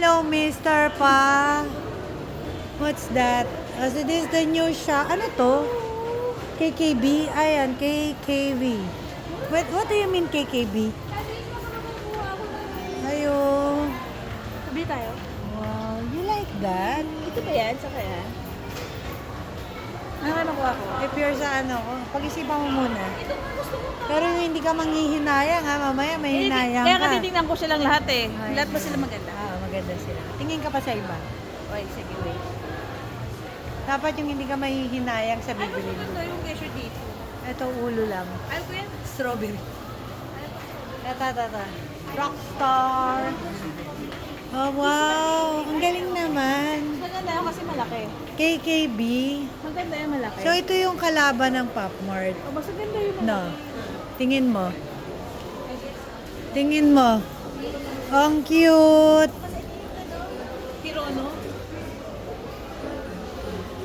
Hello, Mr. Pa. What's that? So this is the new shop. Ano to? KKB? Ayan, KKB. What do you mean KKB? Ayo. Sabi tayo. Wow, you like that? Ito ba yan? Saka yan? Ano ka nakuha ko? If you're sa pag-isipan mo muna. Pero yung hindi ka manghihinayang ha, mamaya may hinayang Kaya ka. titignan ko silang lahat eh. Ay. Lahat ba sila maganda? Maganda sila. Tingin ka pa sa iba. Okay, sige, wait. Dapat yung hindi ka mahihinayang sa Ano bibili mo. maganda yung kesyo dito? Ito ulo lang. Ano ko yan? Strawberry. Tata. Rockstar. Oh, wow. Ang galing naman. Maganda yun kasi malaki. KKB. Maganda yung malaki. So, ito yung kalaban ng Pop Mart. Oh, mas maganda yung malaki. No. Tingin mo. Tingin mo. Ang cute. Hirono?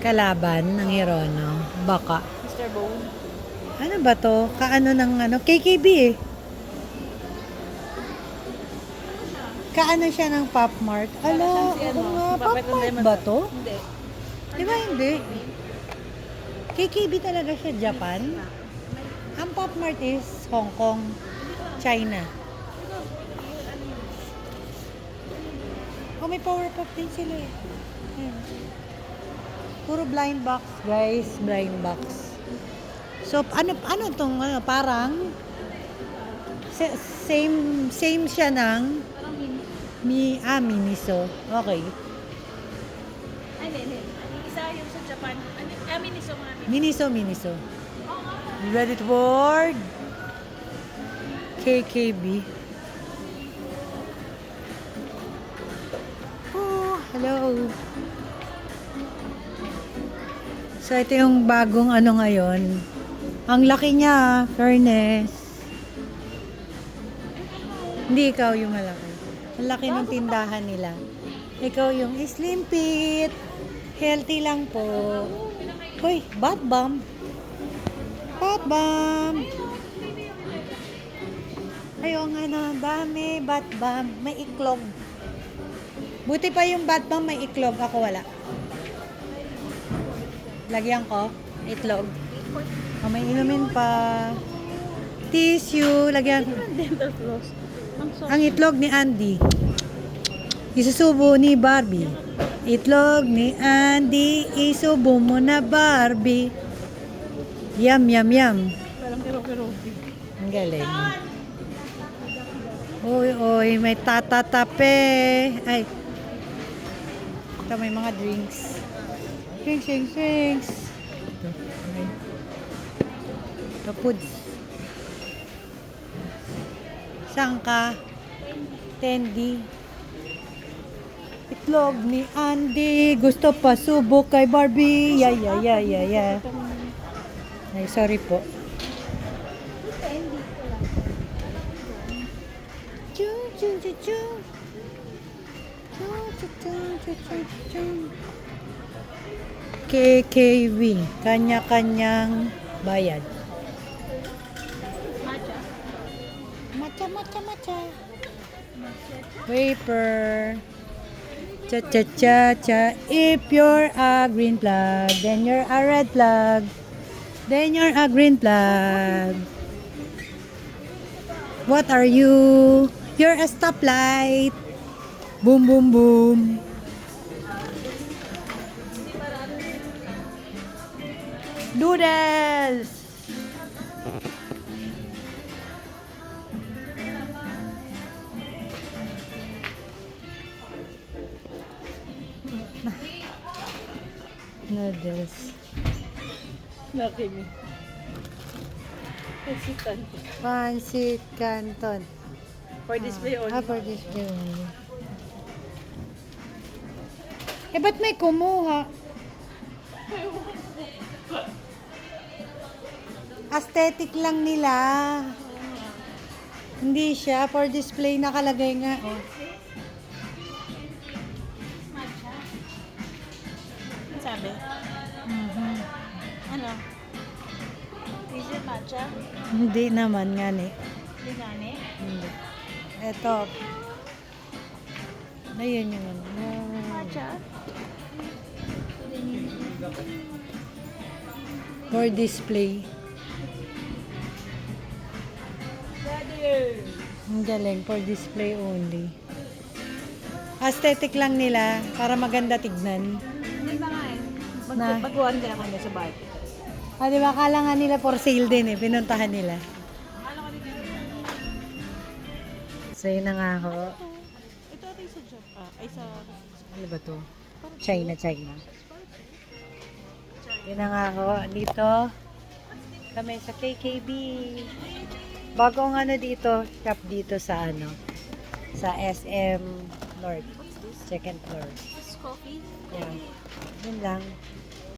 Kalaban ng Hirono. Baka. Mr. Bone? Ano ba to? Kaano ng KKB eh. Kaano siya ng Pop Mart? Ala, Si oo nga. Pop Puppet and Mart Lemon ba Drop. to? Hindi. Di ba hindi? KKB talaga siya, Japan. Ang Pop Mart is Hong Kong, China. Oh, may power pop din sila eh. Ayan. Puro blind box, guys. Blind box. So, ano tong, parang, same siya ng, Miniso. Okay. Ay, hindi. Isa yung sa Japan. Miniso mga Miniso. You ready to board? KKB. Oh, hello. So, ito yung bagong ngayon. Ang laki niya, fairness. Hindi ikaw yung malaki. Ang laki ng tindahan nila. Ikaw yung slim fit. Healthy lang po. Hoy, bath bomb. Bath bomb. Ayaw nga na, dami. Bath bomb. May iklog. Buti pa yung bath bomb may iklog. Ako wala. Lagyan ko. Itlog. Oh, may inumin pa. Tissue. Lagyan ko. dental floss. Ang itlog ni Andy. Isusubo ni Barbie. Itlog ni Andy. Isubo mo na Barbie. Yum. Parang kero-kero. Ang galing. Oy, may tatatape. Ay. Ito may mga drinks. Drinks. Ito. Okay. Ito foods. Saan ka? Tendi. Itlog ni Andy. Gusto pa subok kay Barbie. Yeah. Ay, sorry po. KKV. Kanya-kanyang bayad. Matcha. Paper. Cha. If you're a green flag, then you're a red flag. Then you're a green flag. What are you? You're a stoplight. Boom. Noodles. Noodles. Nakimi. Hesitant. Pancit Canton. For display only. For display only. Ba't may kumuha? Aesthetic lang nila. Hindi siya. For display nakalagay nga. Oh. Ano sabi? Mhm. Ano? Is it matcha? Hindi naman nga ni. Hindi nga, Hindi. Ito. Ayun yung ano. Matcha. For display. Brother. Ang galing, for display only. Aesthetic lang nila, para maganda tignan. Hindi ba nga eh? Na? Magkuhan ka na kami sa bar. Ah, di ba, akala nga nila for sale din eh, pinuntahan nila. Akala ko dito. So, yun na nga ako. Ito ate sa Japan. Ay sa... Ano ba to? China. Yun na nga ako. Dito, kami sa KKB. Bagong ano dito, shop dito sa ano, sa SM North, second floor. This coffee? Yeah. Yun lang.